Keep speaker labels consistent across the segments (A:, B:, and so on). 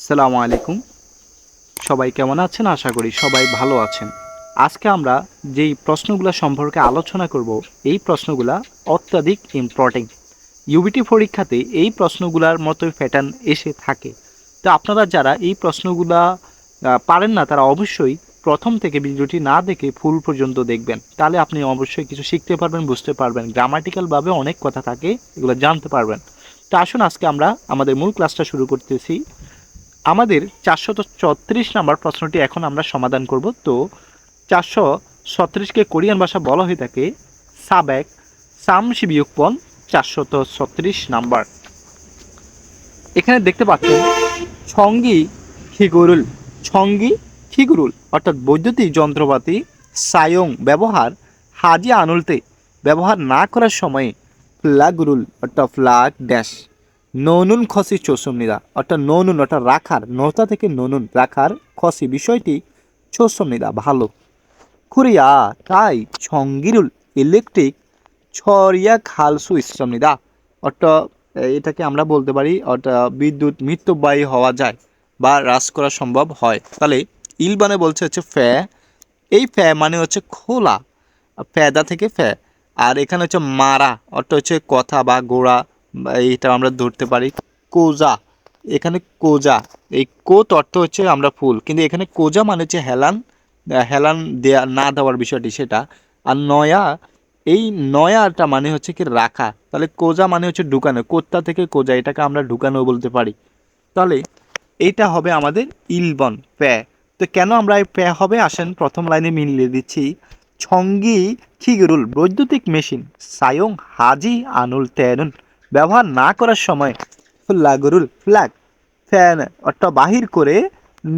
A: আসসালামু আলাইকুম। সবাই কেমন আছেন? আশা করি সবাই ভালো আছেন। আজকে আমরা যেই প্রশ্নগুলো সম্পর্কে আলোচনা করব, এই প্রশ্নগুলা অত্যাধিক ইম্পর্টেন্ট। ইউবিটি পরীক্ষাতে এই প্রশ্নগুলার মতোই প্যাটার্ন এসে থাকে। তো আপনারা যারা এই প্রশ্নগুলা পারেন না, তারা অবশ্যই প্রথম থেকে ভিডিওটি না দেখে ফুল পর্যন্ত দেখবেন। তাহলে আপনি অবশ্যই কিছু শিখতে পারবেন, বুঝতে পারবেন। গ্রামাটিক্যালভাবে অনেক কথা থাকে, এগুলো জানতে পারবেন। তো আসুন আজকে আমরা আমাদের মূল ক্লাসটা শুরু করতেছি। আমাদের 436 নাম্বার প্রশ্নটি এখন আমরা সমাধান করব। তো 436কে কোরিয়ান ভাষা বলা হয়ে থাকে সাবেক সামশি বিয়োগপন 436 নাম্বার। এখানে দেখতে পাচ্ছেন ছঙ্গি খিগুরুল, ছঙ্গি খিগুরুল অর্থাৎ বৈদ্যুতিক যন্ত্রপাতি সায়ং ব্যবহার হাজি আনুলতে ব্যবহার না করার সময়ে ফ্লাগুরুল অর্থাৎ ফ্লাগ ড্যাশ ননুন খসি চোষমনিদা অর্থাৎ ননুন অর্থাৎ রাখার, নতা থেকে ননুন রাখার, খসি বিষয়টি চোষমনিদা ভালো। কুরিয়া তাই ছঙ্গিরুল ইলেকট্রিক ছরিয়া খালসু ইসমনিদা অর্থাৎ এটাকে আমরা বলতে পারি অর্থাৎ বিদ্যুৎ মৃত্যুবাহী হওয়া যায় বা হ্রাস করা সম্ভব হয়। তাহলে ইলবানে বলছে হচ্ছে ফ্যা, এই ফ্যা মানে হচ্ছে খোলা, ফ্যাদা থেকে ফ্যা। আর এখানে হচ্ছে মারা অর্থাৎ হচ্ছে কথা বা গোড়া, এইটা আমরা ধরতে পারি। কোজা, এখানে কোজা, এই কোত অর্থ হচ্ছে আমরা ফুল, কিন্তু এখানে কোজা মানে হচ্ছে হেলান, হেলান দেয়া না দেওয়ার বিষয়টি সেটা। আর নয়া, এই নয়াটা মানে হচ্ছে কি রাখা। তাহলে কোজা মানে হচ্ছে ঢুকানো, কোত্তা থেকে কোজা, এটাকে আমরা ঢুকানো বলতে পারি। তাহলে এইটা হবে আমাদের ইলবন প্যা। তো কেন আমরা এই প্যা হবে আসেন প্রথম লাইনে মিলিয়ে দিচ্ছি। ছঙ্গি খিগরুল বৈদ্যুতিক মেশিন সায়ং হাজি আনুল তেনুন ব্যবহার না করার সময় ফ্লাগরুল ফ্ল্যাগ ফ্যান অর্থাৎ বাহির করে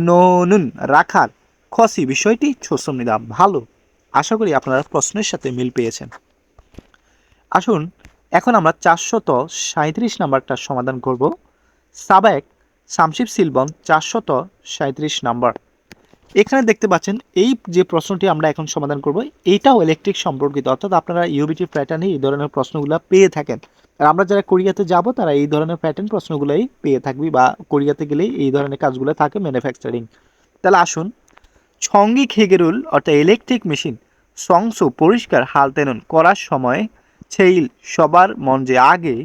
A: ননুন রাখার খসি বিষয়টি ছোসমিদা ভালো। আশা করি আপনারা প্রশ্নের সাথে মিল পেয়েছেন। আসুন এখন আমরা 437 নাম্বারটা সমাধান করব। সাবেক সামশিপ সিলবন 437 নাম্বার। এখানে দেখতে পাচ্ছেন এই যে প্রশ্নটি আমরা এখন সমাধান করব, এইটাও ইলেকট্রিক সম্পর্কিত, অর্থাৎ আপনারা ইউবিটি প্যাটার্নে এই ধরনের প্রশ্নগুলো পেয়ে থাকেন। আর আমরা যারা কোরিয়াতে যাব তারা এই ধরনের প্যাটার্ন প্রশ্নগুলোই পেয়ে থাকবি, বা কোরিয়াতে গেলেই এই ধরনের কাজগুলো থাকে, ম্যানুফ্যাকচারিং। তাহলে আসুন, ছঙ্গি খেগেরুল অর্থাৎ ইলেকট্রিক মেশিন সংস পরিষ্কার হালতেনুন করার সময় ছেইল সবার মন যে আগে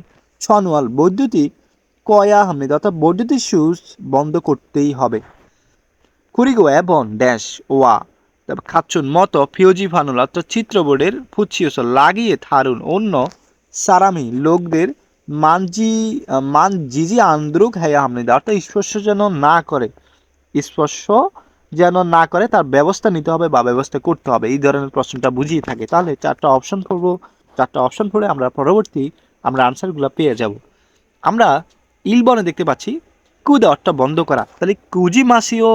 A: ছনওয়াল বৈদ্যুতিক কয়া হামনিদ অর্থাৎ বৈদ্যুতিক সুইচ বন্ধ করতেই হবে। কুরিগো এবং ড্যাশ ওয়া তারপর খাচ্ছুন মতো ফিওজি ফানুল অর্থাৎ চিত্রবোর্ডের ফুচ্ছিওস লাগিয়ে থারুন অন্য সারামি লোকদের মানজিজি আন্দ্রুক হ্যাঁ হামনিদা অর্থাৎ স্পর্শ যেন না করে, স্পর্শ যেন না করে তার ব্যবস্থা নিতে হবে বা ব্যবস্থা করতে হবে, এই ধরনের প্রশ্নটা বুঝিয়ে থাকে। তাহলে চারটা অপশন করবো, চারটা অপশন পড়ে আমরা পরবর্তী আমরা আনসারগুলো পেয়ে যাব। আমরা ইলবনে দেখতে পাচ্ছি কুদা অর্থাৎ বন্ধ করা, তাহলে কুজি মাসিও,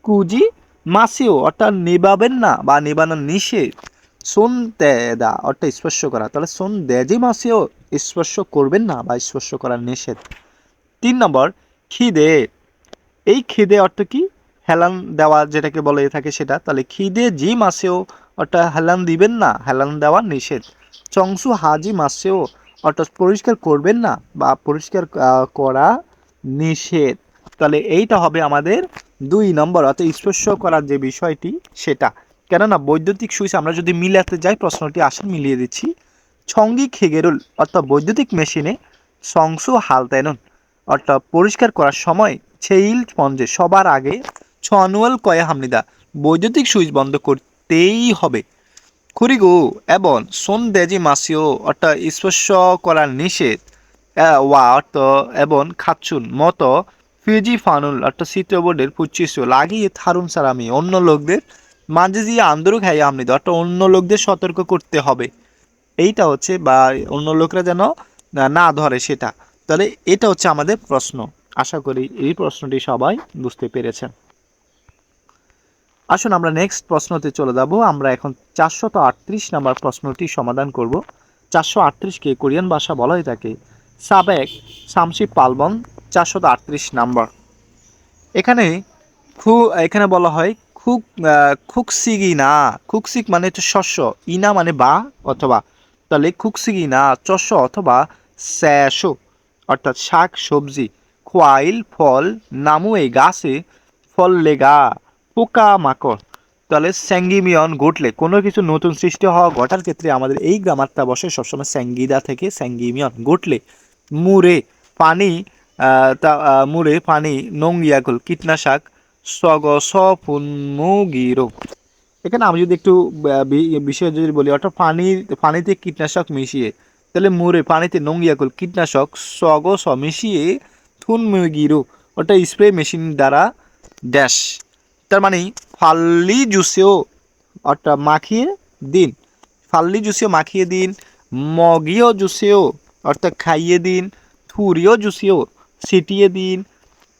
A: কুজি মাসিও অর্থাৎ নেবাবেন না বা নেবানোর নিষেধ। সোন দেদা অর্থাৎ স্পর্শ করা, তাহলে সোন দেজি মাসিও স্পর্শ করবেন না বা স্পর্শ করার নিষেধ। 3 নম্বর খিদে, এই খিদে অর্থ কি? হেলান দেওয়া যেটাকে বলে থাকে সেটা। তাহলে খিদে জি মাসেও অর্থাৎ হেলান দিবেন না, হেলান দেওয়া নিষেধ। চংসু হাজি মাসেও অর্থাৎ পরিষ্কার করবেন না বা পরিষ্কার করা নিষেধ। তাহলে এইটা হবে আমাদের 2 নম্বর অর্থাৎ স্পর্শ করার যে বিষয়টি সেটা। কেননা বৈদ্যুতিক সুইচ আমরা যদি মিলাতে যাই, প্রশ্নটি আসেন মিলিয়ে দিচ্ছি। ছঙ্গি খেগেরুল অর্থাৎ বৈদ্যুতিক মেশিনে সংসু হালতেনুন অর্থাৎ পরিষ্কার করার সময় ছেইল স্পঞ্জে সবার আগে ছনুয়াল কয়া হামনিদা বৈদ্যুতিক সুইচ বন্ধ করতেই হবে। খুরিগু এবং সোন দেজি মাসিও অর্থাৎ স্পর্শ করার নিষেধ, ওয়া অর্থ এবং খাচ্ছুন মতো ফিজি ফানুল অর্থাৎ চিত্রবোর্ডের পুচ্ছিসু লাগিয়ে থারুন সারামি অন্য লোকদের মাঝে দিয়ে আন্দোলক হ্যাঁ হামনিদা অর্থাৎ অন্য লোকদের সতর্ক করতে হবে। এইটা হচ্ছে বা অন্য লোকরা যেন না ধরে সেটা। তাহলে এটা হচ্ছে আমাদের প্রশ্ন। আশা করি এই প্রশ্নটি সবাই বুঝতে পেরেছেন। আসুন আমরা নেক্সট প্রশ্নতে চলে যাব। আমরা এখন 438 নাম্বার প্রশ্নটি সমাধান করব। 438কে কোরিয়ান ভাষা বলা হয়ে থাকে সাবেক সামশি পালবন 438 নাম্বার। এখানে এখানে বলা হয় খুকসিগি না, খুকসিক মানে হচ্ছে শস্য, ইনা মানে বা অথবা, তাহলে খুকসিগি না শস্য অথবা স্যাশো অর্থাৎ শাক সবজি, খোয়াইল ফল, নামুয়ে গাছে, ফল লেগা পোকা মাকড়। তাহলে স্যাঙ্গিমিয়ন ঘটলে কোনো কিছু নতুন সৃষ্টি হওয়া ঘটার ক্ষেত্রে আমাদের এই গ্রামারটা বসে সবসময় স্যাঙ্গিদা থেকে স্যাঙ্গিমিয়ন ঘটলে। মুরে পানি, মুরে পানি নঙ্গিয়াকুল কীটনাশক সগ সফুন্মুগিরো। এখানে আমি যদি একটু বিষয় যদি বলি, অর্থাৎ পানিতে কীটনাশক মিশিয়ে, তাহলে মুরে পানিতে নঙ্গিয়াকুল কীটনাশক সগ স মিশিয়ে থুনমুগিরো, অর্থাৎ স্প্রে মেশিন দ্বারা ড্যাশ। তার মানে ফাল্লি জুসেও অর্থাৎ মাখিয়ে দিন, ফাল্লি জুসেও মাখিয়ে দিন, মগিও জুসেও অর্থাৎ খাইয়ে দিন, থুরিও জুসেও ছিটিয়ে দিন,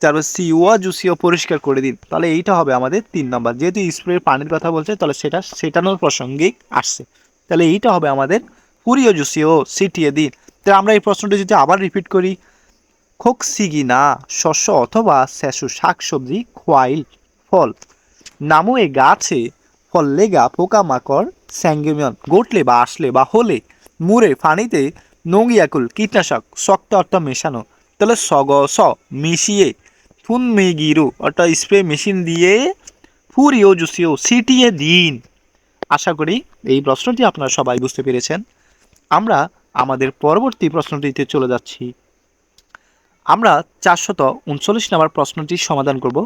A: তারপর সিওয়া জুসিও পরিষ্কার করে দিন। তাহলে এইটা হবে আমাদের 3 নম্বর, যেহেতু স্প্রে পানির কথা বলছে তাহলে সেটা সেটানোর প্রসঙ্গিক আসছে, তাহলে এইটা হবে আমাদের পুরিও জুসিও ছিটিয়ে দিন। তাহলে আমরা এই প্রশ্নটি যদি আবার রিপিট করি, খোকসিগিনা শস্য অথবা শেষু শাকসবজি, খোয়াইল ফল, নামুয়ে গাছে, ফল লেগা পোকামাকড়, স্যাঙ্গিমিয়ন ঘটলে বা আসলে বা হলে, মুরে পানিতে নঙ্গিয়াকুল কীটনাশক শক্ত অর্থাৎ মেশানো, তাহলে সগ স মিশিয়ে, ফুনমিগিরু অর্থাৎ স্প্রে মেশিন দিয়ে, ফুরিও জুসিও ছিটিয়ে দিন। আশা করি এই প্রশ্নটি আপনারা সবাই বুঝতে পেরেছেন। আমরা আমাদের পরবর্তী প্রশ্নটিতে চলে যাচ্ছি। আমরা 439 নম্বর প্রশ্নটি সমাধান করব।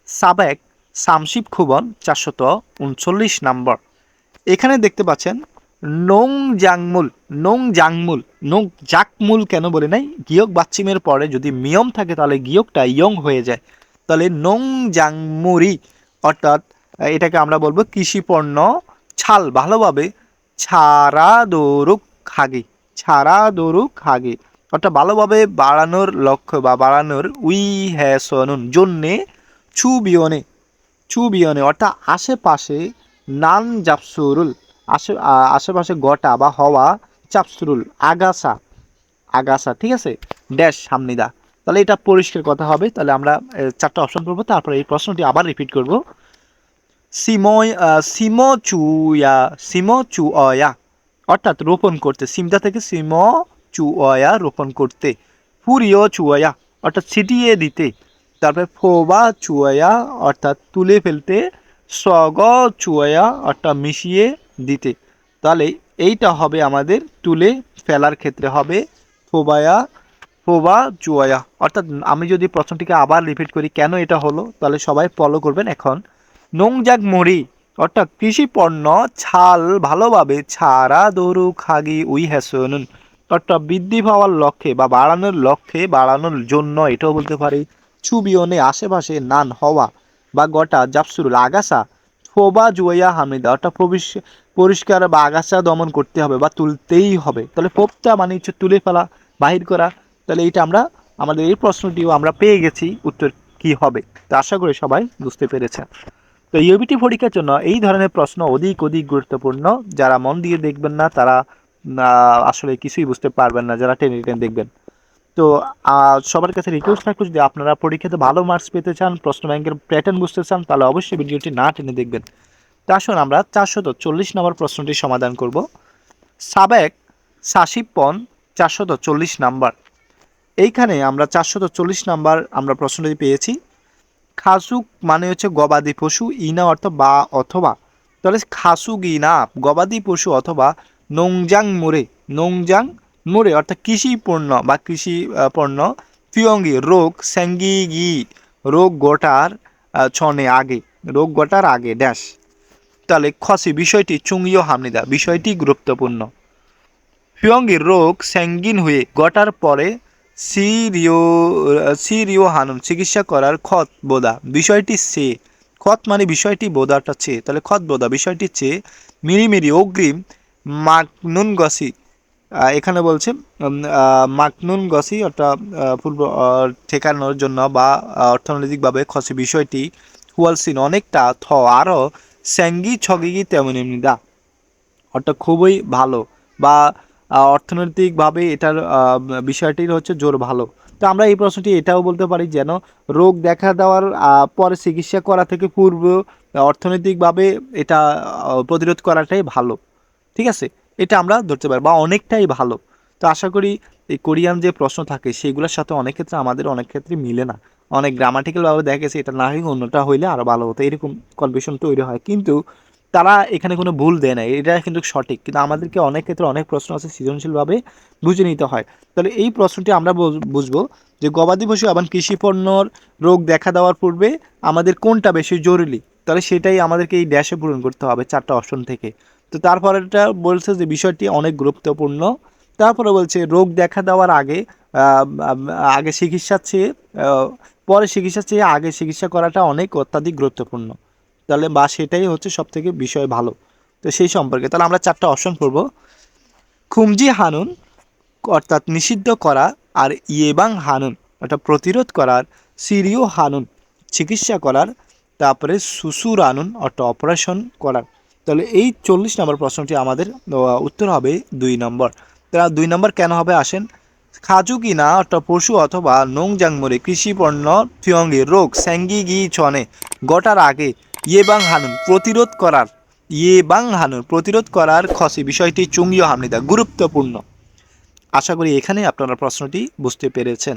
A: সাবেক সামশিব খুবন 439 নম্বর। এখানে দেখতে পাচ্ছেন নং জাংমুল, নং জাংমুল, নং জাকমুল কেন বলে নাই, গিয়ক বাচ্চিমের পরে যদি মিয়ম থাকে তাহলে গিয়কটা ইয়ং হয়ে যায়, তাহলে নং জাংমুরি অর্থাৎ এটাকে আমরা বলবো কৃষি পণ্য ছাল ভালোভাবে ছাড়া দৌড়ুক হাগে, ছাড়া দৌড়ুক হাগে অর্থাৎ ভালোভাবে বাড়ানোর লক্ষ্য বা বাড়ানোর উই হ্যাসনুন জন্যে, ছুবিয়নে, ছুবিয়নে অর্থাৎ আশেপাশে, নান জাপসুরুল আশেপাশে গটা বা হওয়া, চাপসুরুল আগাছা, আগাছা ঠিক আছে, ড্যাশ হামনিদা। তাহলে এটা পরিষ্কার কথা হবে। তাহলে আমরা 4টা অপশন করবো, তারপরে এই প্রশ্নটি আবার রিপিট করব। সিমচুয়া, সিমচুয়া অর্থাৎ রোপণ করতে, সিমটা থেকে সিমচুয়া রোপণ করতে, ফুরিও চুয়া অর্থাৎ ছিটিয়ে দিতে, তারপরে ফোবা চুয়া অর্থাৎ তুলে ফেলতে, সগ চুয়া অর্থাৎ মিশিয়ে দিতে। তাহলে এইটা হবে আমাদের তুলে ফেলার ক্ষেত্রে হবে ফোবায়া, ফোবা চুয়া অর্থাৎ। আমি যদি প্রশ্নটিকে আবার রিপিট করি কেন এটা হলো, তাহলে সবাই ফলো করবেন এখন। নংজাক মরি অর্থাৎ কৃষি পণ্য ছাল ভালোভাবে ছাড়া দরু খাগি উই হ্যাসনুন অর্থাৎ বৃদ্ধি পাওয়ার লক্ষ্যে বা বাড়ানোর লক্ষ্যে, বাড়ানোর জন্য এটাও বলতে পারি। ছুবিয়নে আশেপাশে, নান হওয়া বা গটা, জাপসুরুল আগাছা, ফোবা জুয়া হামিদা অর্থাৎ পরিষ্কার বা আগাছা দমন করতে হবে বা তুলতেই হবে। তাহলে ফোপটা মানে হচ্ছে তুলে ফেলা, বাহির করা। তাহলে এইটা আমরা আমাদের এই প্রশ্নটিও আমরা পেয়ে গেছি উত্তর কি হবে। তো আশা করি সবাই বুঝতে পেরেছেন। তো ইউবিটি পরীক্ষার জন্য এই ধরনের প্রশ্ন অধিক গুরুত্বপূর্ণ। যারা মন দিয়ে দেখবেন না তারা আসলে কিছুই বুঝতে পারবেন না, যারা টেনে টেনে দেখবেন। তো সবার কাছে রিকোয়েস্ট থাকলো, যদি আপনারা পরীক্ষাতে ভালো মার্কস পেতে চান, প্রশ্ন ব্যাংকের প্যাটার্ন বুঝতে চান, তাহলে অবশ্যই ভিডিওটি না টেনে দেখবেন। তা আসুন আমরা 440 নম্বর প্রশ্নটি সমাধান করব। সাবেক সাশিপন 440 নাম্বার। এইখানে আমরা 440 নাম্বার আমরা প্রশ্নটি পেয়েছি। খাসুক মানে হচ্ছে গবাদি পশু, ইনা অর্থ বা অথবা, তাহলে খাসুক ইনা গবাদি পশু অথবা নংজাং মোরে, নংজাং মোরে অর্থাৎ কৃষি পণ্য বা কৃষি পণ্য, ফিয়ঙ্গি রোগ, স্যাঙ্গিগি রোগ গোটার ছনে আগে, রোগ গোটার আগে ড্যাশ। তাহলে খসি বিষয়টি চুঙ্গিও হামনিদা, বিষয়টি গুরুত্বপূর্ণ। ফিয়ঙ্গি রোগ স্যাঙ্গিন হয়ে গটার পরে সিরিও, সিরিও হানুন চিকিৎসা করার খত বোদা, বিষয়টি সে, খত মানে বিষয়টি, বোদাটা চেয়ে, তাহলে খত বোদা বিষয়টি চেয়ে, মিরিমিরি অগ্রিম মাকনুন গসি, এখানে বলছে মাকনুন গসি অর্থাৎ পূর্ব ঠেকানোর জন্য বা অর্থনৈতিকভাবে খসি বিষয়টি, হুয়ালসিন অনেকটা, থ আরও, স্যাঙ্গি ছগিগি তেমন এমনি দা অর্থাৎ খুবই ভালো বা অর্থনৈতিকভাবে এটার বিষয়টির হচ্ছে জোর ভালো। তো আমরা এই প্রশ্নটি এটাও বলতে পারি যেন রোগ দেখা দেওয়ার পরে চিকিৎসা করা থেকে পূর্ব অর্থনৈতিকভাবে এটা প্রতিরোধ করাটাই ভালো, ঠিক আছে, এটা আমরা ধরতে পারি বা অনেকটাই ভালো। তো আশা করি এই কোরিয়ান যে প্রশ্ন থাকে সেগুলোর সাথে অনেক ক্ষেত্রে আমাদের অনেক ক্ষেত্রে মিলে না, অনেক গ্রামাটিক্যালভাবে দেখা গেছে এটা না হয়ে অন্যটা হইলে আরও ভালো হতো, এরকম কনফিউশন তৈরি হয়। কিন্তু তারা এখানে কোনো ভুল দেয় না, এটা কিন্তু সঠিক। কিন্তু আমাদেরকে অনেক ক্ষেত্রে অনেক প্রশ্ন আছে সৃজনশীলভাবে বুঝে নিতে হয়। তাহলে এই প্রশ্নটি আমরা বুঝবো যে গবাদি পশু এবং কৃষি পণ্যর রোগ দেখা দেওয়ার পূর্বে আমাদের কোনটা বেশি জরুরি, তাহলে সেটাই আমাদেরকে এই ড্যাশে পূরণ করতে হবে 4টা অপশন থেকে। তো তারপরেরটা বলছে যে বিষয়টি অনেক গুরুত্বপূর্ণ। তারপরে বলছে রোগ দেখা দেওয়ার আগে আগে চিকিৎসার চেয়ে পরে চিকিৎসার চেয়ে আগে চিকিৎসা করাটা অনেক অত্যাধিক গুরুত্বপূর্ণ। তাহলে বা সেটাই হচ্ছে সবথেকে বিষয় ভালো। তো সেই সম্পর্কে তাহলে আমরা 4টা অপশন পড়ব। খুমজি হানুন অর্থাৎ নিষিদ্ধ করা, আর ইয়েবাং হানুন অর্থাৎ প্রতিরোধ করার, সিরিও হানুন চিকিৎসা করার, তারপরে সুসুর আনুন অর্থাৎ অপারেশন করার। তাহলে এই 40 নম্বর প্রশ্নটি আমাদের উত্তর হবে 2 নম্বর। তারা 2 নম্বর কেন হবে আসেন। খাজুকিনা অর্থাৎ পশু অথবা নোংজাংমরে কৃষি পণ্য থিয়ঙ্গে রোগ স্যাঙ্গি গি ছনে গটার আগে ইয়েবাং হানুন প্রতিরোধ করার খসি বিষয়টি চুঙ্গীয় হামনিদা গুরুত্বপূর্ণ। আশা করি এখানে আপনারা প্রশ্নটি বুঝতে পেরেছেন।